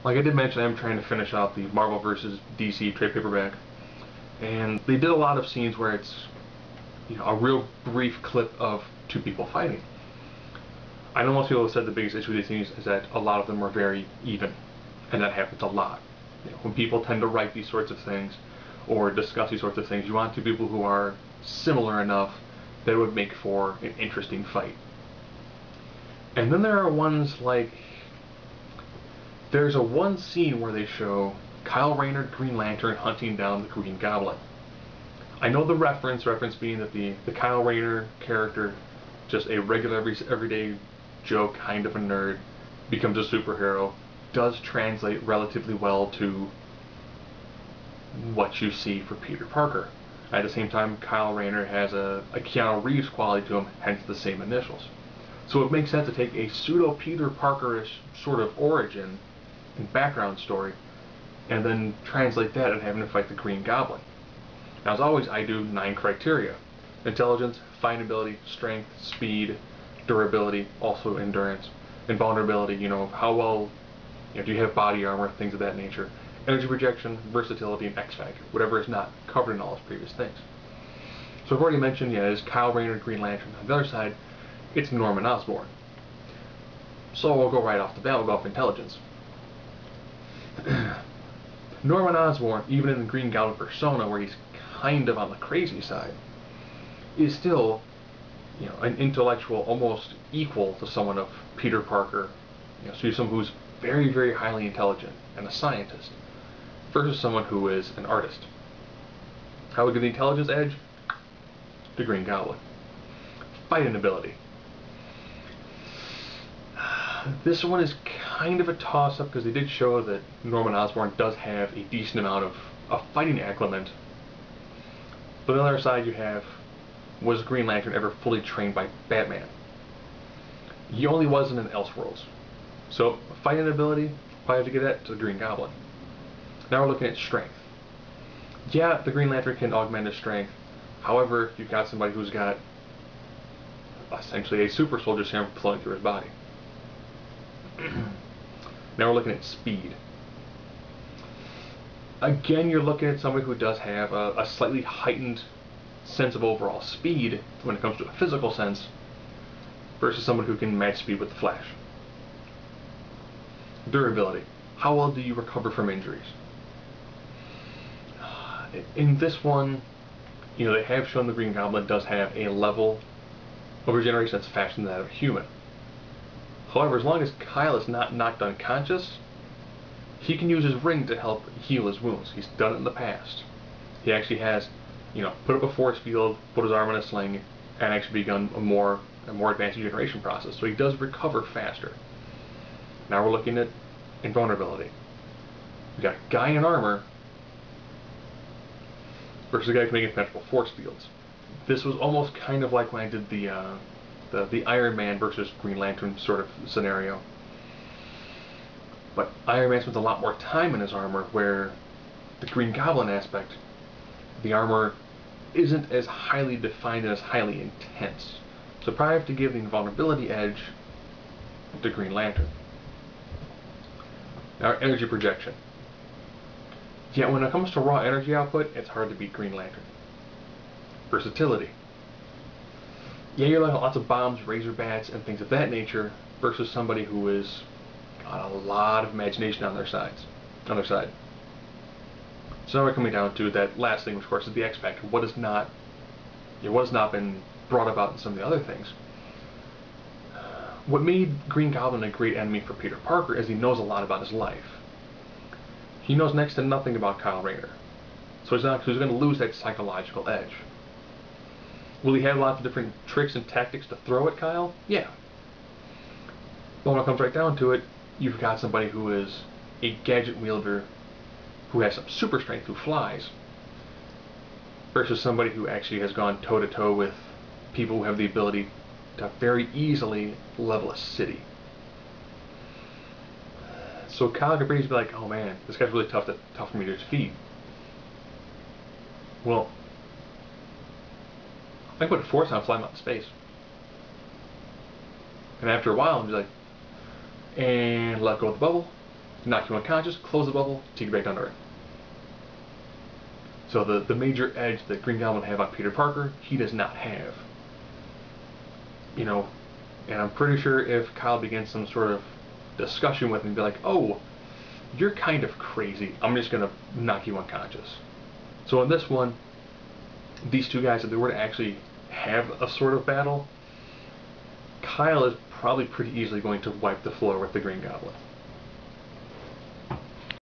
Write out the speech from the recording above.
Like I did mention, I'm trying to finish out the Marvel vs. DC trade paperback, and they did a lot of scenes where it's, a real brief clip of two people fighting. I know most people have said the biggest issue with these scenes is that a lot of them are very even, and that happens a lot. When people tend to write these sorts of things or discuss these sorts of things, you want two people who are similar enough that it would make for an interesting fight. And then there are ones like, there's a one scene where they show Kyle Rayner, Green Lantern, hunting down the Green Goblin. I know the reference being that the Kyle Rayner character, just a regular everyday Joe kind of a nerd, becomes a superhero, does translate relatively well to what you see for Peter Parker. At the same time, Kyle Rayner has a Keanu Reeves quality to him, hence the same initials. So it makes sense to take a pseudo Peter Parker-ish sort of origin and background story and then translate that and have him fight the Green Goblin. Now, as always, I do 9 criteria: intelligence, fighting ability, strength, speed, durability, also endurance, invulnerability, how well, do you have body armor, things of that nature, energy projection, versatility, and X factor, whatever is not covered in all his previous things. So I've already mentioned, it's Kyle Rayner, Green Lantern. On the other side, it's Norman Osborn. So we'll go right off the bat, we'll go off intelligence. Norman Osborn, even in the Green Goblin persona, where he's kind of on the crazy side, is still, an intellectual almost equal to someone of Peter Parker. So he's someone who's very, very highly intelligent and a scientist, versus someone who is an artist. How would get the intelligence edge? The Green Goblin. Fighting ability. This one is kind of a toss-up because they did show that Norman Osborn does have a decent amount of fighting acumen. But on the other side you have, was Green Lantern ever fully trained by Batman? He only was in Elseworlds. So fighting ability, probably have to get that to the Green Goblin. Now we're looking at strength. Yeah, the Green Lantern can augment his strength. However, if you've got somebody who's got essentially a super soldier serum flowing through his body. Now we're looking at speed. Again, you're looking at somebody who does have a slightly heightened sense of overall speed when it comes to a physical sense, versus someone who can match speed with the Flash. Durability. How well do you recover from injuries? In this one, they have shown the Green Goblin does have a level of regeneration that's faster than that of a human. However, as long as Kyle is not knocked unconscious, he can use his ring to help heal his wounds. He's done it in the past. He actually has, put up a force field, put his arm in a sling, and actually begun a more advanced regeneration process. So he does recover faster. Now we're looking at invulnerability. We got a guy in armor versus a guy who can make impenetrable force fields. This was almost kind of like when I did the Iron Man versus Green Lantern sort of scenario. But Iron Man spends a lot more time in his armor, where the Green Goblin aspect, the armor isn't as highly defined and as highly intense. So probably have to give the invulnerability edge to Green Lantern. Now, energy projection. Yeah, when it comes to raw energy output, it's hard to beat Green Lantern. Versatility. Yeah, you're like lots of bombs, razor bats, and things of that nature, versus somebody who is got a lot of imagination on their side. So now we're coming down to that last thing, which of course is the X factor. What has not been brought about in some of the other things. What made Green Goblin a great enemy for Peter Parker is he knows a lot about his life. He knows next to nothing about Kyle Rayner. So he's going to lose that psychological edge. Will he have lots of different tricks and tactics to throw at Kyle? Yeah. But when it comes right down to it, you've got somebody who is a gadget wielder, who has some super strength, who flies, versus somebody who actually has gone toe-to-toe with people who have the ability to very easily level a city. So Kyle could pretty easily be like, oh man, this guy's really tough for me to defeat. Well, I put a force on, fly him out in space. And after a while, I'm just like, and let go of the bubble, knock you unconscious, close the bubble, take you back down to Earth. So the major edge that Green Goblin have on Peter Parker, he does not have. You know, and I'm pretty sure if Kyle begins some sort of discussion with him, be like, oh, you're kind of crazy, I'm just going to knock you unconscious. So in this one, these two guys, if they were to actually have a sort of battle, Kyle is probably pretty easily going to wipe the floor with the Green Goblin.